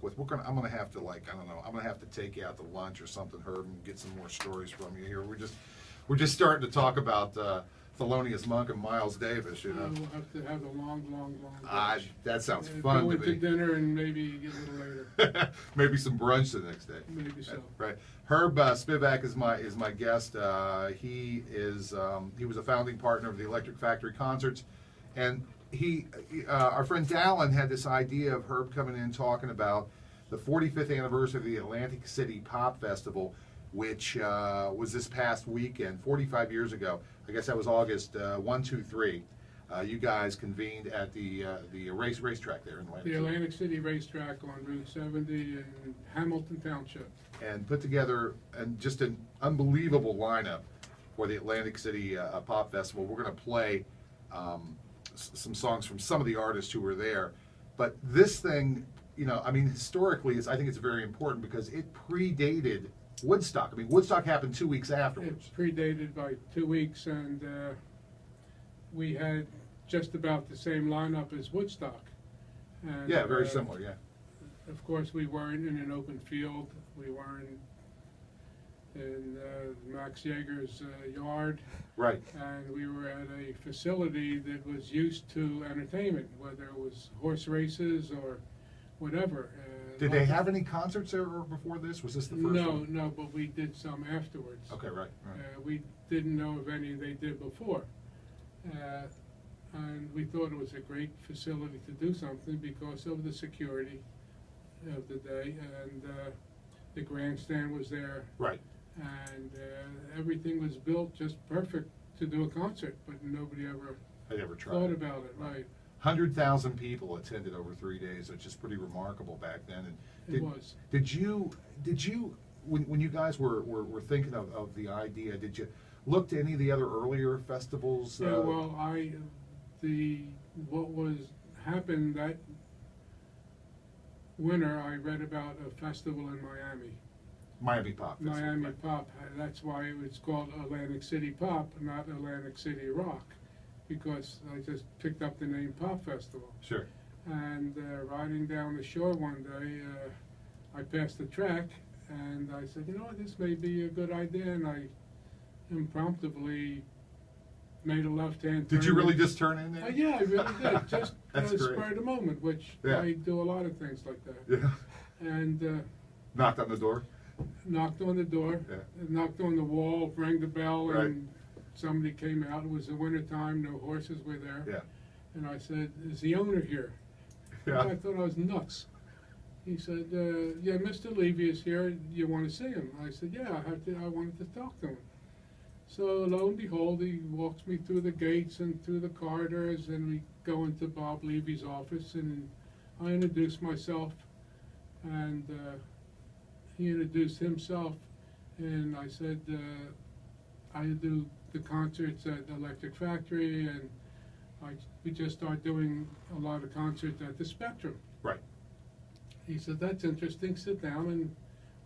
with. I'm gonna have to, like, I don't know, I'm gonna have to take you out to lunch or something, Herb, and get some more stories from you here. We're just starting to talk about Thelonious Monk and Miles Davis, you know. We'll have to have a long lunch. That sounds fun to Go me. into dinner and maybe get a little later. Maybe some brunch the next day. Maybe so. Right. Herb Spivak is my guest. He was a founding partner of the Electric Factory Concerts, and our friend Dallin had this idea of Herb coming in talking about the 45th anniversary of the Atlantic City Pop Festival, which was this past weekend, 45 years ago. I guess that was August 1, 2, 3. You guys convened at the racetrack there in Atlantic City. The Atlantic City racetrack on Route 70 in Hamilton Township. And put together just an unbelievable lineup for the Atlantic City Pop Festival. We're going to play some songs from some of the artists who were there. But this thing, you know, I mean, historically, I think it's very important because it predated Woodstock. I mean, Woodstock happened 2 weeks afterwards. It predated by 2 weeks, and we had just about the same lineup as Woodstock. And, yeah, very similar, yeah. Of course, we weren't in an open field. We weren't in Max Yeager's yard. Right. And we were at a facility that was used to entertainment, whether it was horse races or whatever. Did they have any concerts there before this? Was this the first one? No, but we did some afterwards. Okay, right. We didn't know of any they did before. And we thought it was a great facility to do something because of the security of the day, and the grandstand was there. Right. And everything was built just perfect to do a concert, but nobody ever thought about it. Right. 100,000 people attended over 3 days, which is pretty remarkable back then. And it was. Did you when you guys were thinking of the idea, did you look to any of the other earlier festivals? Yeah, well, what happened that winter, I read about a festival in Miami. Miami Pop Festival. Miami Pop. That's why it's called Atlantic City Pop, not Atlantic City Rock, because I just picked up the name Pop Festival. Sure. And riding down the shore one day, I passed the track, and I said, you know what, this may be a good idea, and I impromptu made a left-hand turn. Did you really just turn in there? Yeah, I really did. Just spur of the moment, which yeah. I do a lot of things like that. Yeah. And knocked on the door? Knocked on the door, yeah. Knocked on the wall, rang the bell, right. And somebody came out. It was the winter time, no horses were there. Yeah. And I said, is the owner here? Yeah. I thought I was nuts. He said, yeah, Mr. Levy is here. You want to see him? I said, yeah, I wanted to talk to him. So lo and behold, he walks me through the gates and through the corridors, and we go into Bob Levy's office, and I introduced myself, and he introduced himself, and I said, I do the concerts at the Electric Factory, and we just started doing a lot of concerts at the Spectrum. Right. He said, that's interesting, sit down, and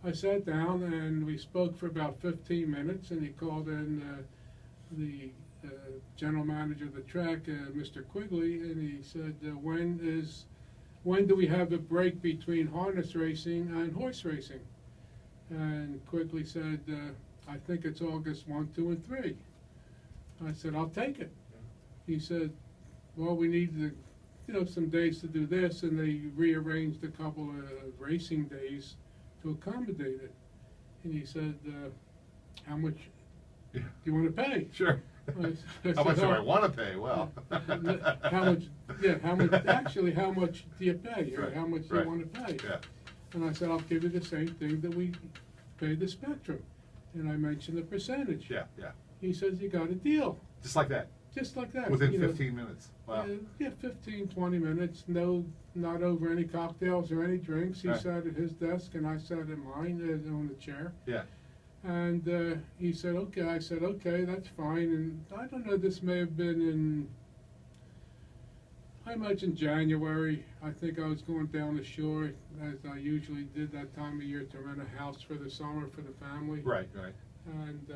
I sat down, and we spoke for about 15 minutes, and he called in the general manager of the track, Mr. Quigley, and he said, when do we have a break between harness racing and horse racing? And Quigley said, I think it's August 1, 2, and 3. I said, I'll take it. He said, well, we need some days to do this, and they rearranged a couple of racing days to accommodate it. And he said, how much do you want to pay? Sure. I said, how much do I want to pay? Well. how much do you pay? Or right. How much do you want to pay? Yeah. And I said, I'll give you the same thing that we pay the Spectrum. And I mentioned the percentage. Yeah, yeah. He says, you got a deal. Just like that? Just like that. Within 15 minutes? Wow. Yeah, 15, 20 minutes. No, not over any cocktails or any drinks. He right. sat at his desk, and I sat at mine on the chair. Yeah. And he said, okay. I said, okay, that's fine. And I don't know, this may have been I imagine January. I think I was going down the shore, as I usually did that time of year, to rent a house for the summer for the family. Right, right. And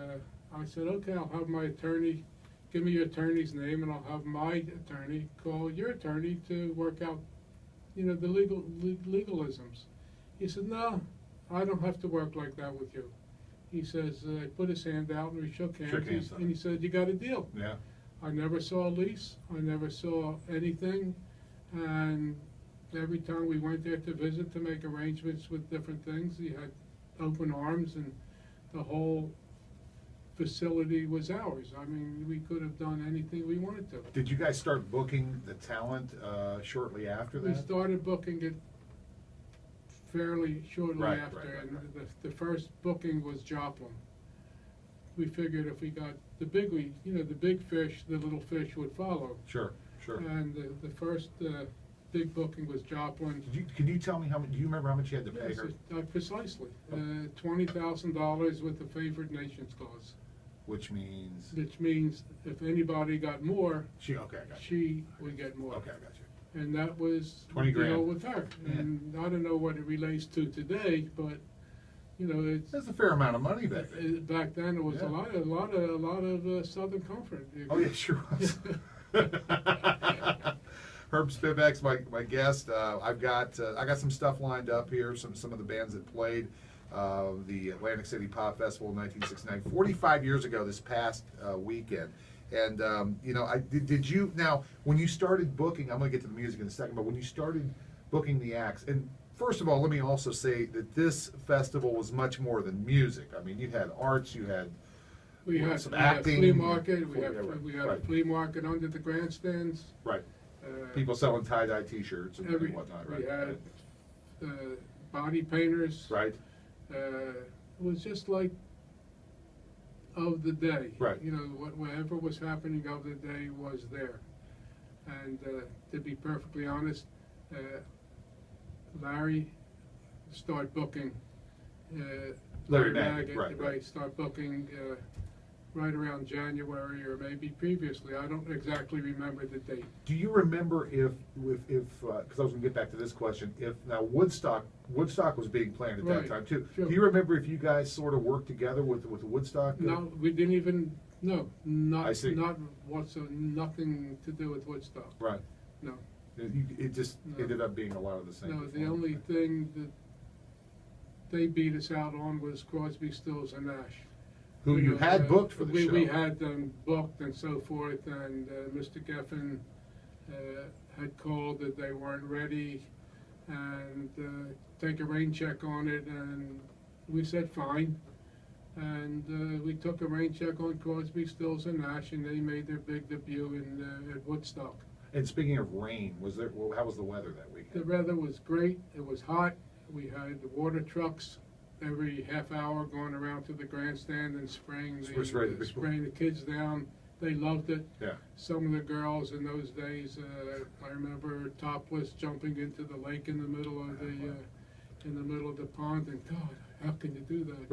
I said, okay, I'll have my attorney, give me your attorney's name, and I'll have my attorney call your attorney to work out, the legalisms. He said, no, I don't have to work like that with you. He says, he put his hand out and we shook hands. Shook hands. And he said, you got a deal. Yeah. I never saw a lease. I never saw anything. And every time we went there to visit to make arrangements with different things, he had open arms, and the whole facility was ours. I mean, we could have done anything we wanted to. Did you guys start booking the talent shortly after that? We started booking it fairly shortly Right, after, right, right, and right. the first booking was Joplin. We figured if we got the big, the big fish, the little fish would follow. Sure, sure. And the first big booking was Joplin. Can you tell me how much? Do you remember how much you had to pay Yes, her? precisely. $20,000 with the favored nations clause, Which means which means if anybody got more, she. Okay, I got you. she would get more. Okay, I got you. And that was 20 the deal grand. with her. Yeah. And I don't know what it relates to today, but it's That's a fair amount of money back then. back then it was Yeah. a lot of Southern comfort. Oh yeah, sure was. Herb Spivak's my guest. I got some stuff lined up here. Some of the bands that played the Atlantic City Pop Festival in 1969, 45 years ago this past weekend. And did you now when you started booking? I'm going to get to the music in a second, but when you started booking the acts, and first of all, let me also say that this festival was much more than music. I mean, you had arts, you had We had some we had acting. flea market. We Yeah, had a right. flea market under the grandstands. Right. Uh, People selling tie-dye T-shirts and every, whatnot. we Right. had body painters. Right. It was just like of the day. Right. Whatever was happening of the day was there. And to be perfectly honest, Larry started booking. Larry Maggot, right. Start booking right around January or maybe previously. I don't exactly remember the date. Do you remember if because I was going to get back to this question, if now Woodstock was being planned at that Right, time too. sure. Do you remember if you guys sort of worked together with Woodstock? No, we didn't even. No, I see. not whatsoever. Nothing to do with Woodstock. Right. No. It just No. ended up being a lot of the same. No, the performance. only thing that they beat us out on was Crosby, Stills, and Nash. Who you had booked for the show. We had them booked and so forth, and Mr. Geffen had called that they weren't ready, and take a rain check on it, and we said fine. And we took a rain check on Crosby, Stills, and Nash, and they made their big debut at Woodstock. And speaking of rain, how was the weather that weekend? The weather was great. It was hot. We had the water trucks every half hour going around to the grandstand and spraying the kids down. They loved it. Yeah. Some of the girls in those days, I remember topless jumping into the lake in the middle of the pond. And God, how can you do that?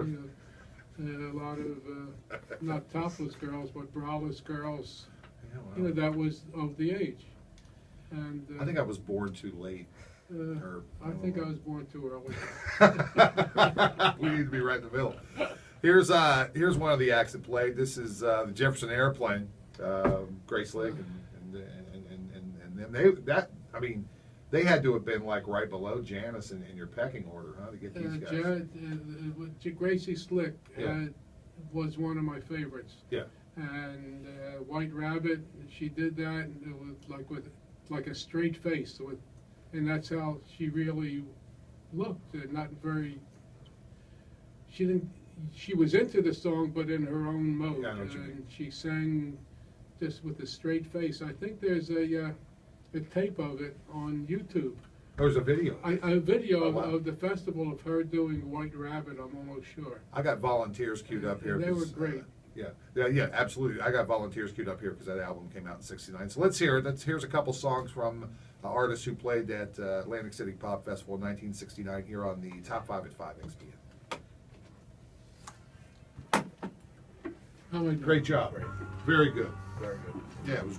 A lot of not topless girls, but braless girls. Yeah, well, That was of the age. And I think I was born too late. I think I was born too early. We need to be right in the middle. Here's one of the acts that played. This is the Jefferson Airplane, Grace Lake, and they had to have been like right below Janice in your pecking order, huh, to get these guys. Gracie Slick Yeah. was one of my favorites. Yeah. And White Rabbit, she did that with like a straight face, and that's how she really looked. Not very. She was into the song, but in her own mode. Yeah, I know what you mean. And she sang just with a straight face. I think there's a tape of it on YouTube. There's a video. A video Oh, wow. of the festival of her doing White Rabbit, I'm almost sure. I got volunteers queued up here. And they were 'cause, great. Yeah, absolutely. I got volunteers queued up here because that album came out in '69. So let's hear it. Here's a couple songs from artists who played at Atlantic City Pop Festival in 1969 here on the Top 5 at 5 XPN. How am I doing? Great job. Very good. Very good. Yeah, it was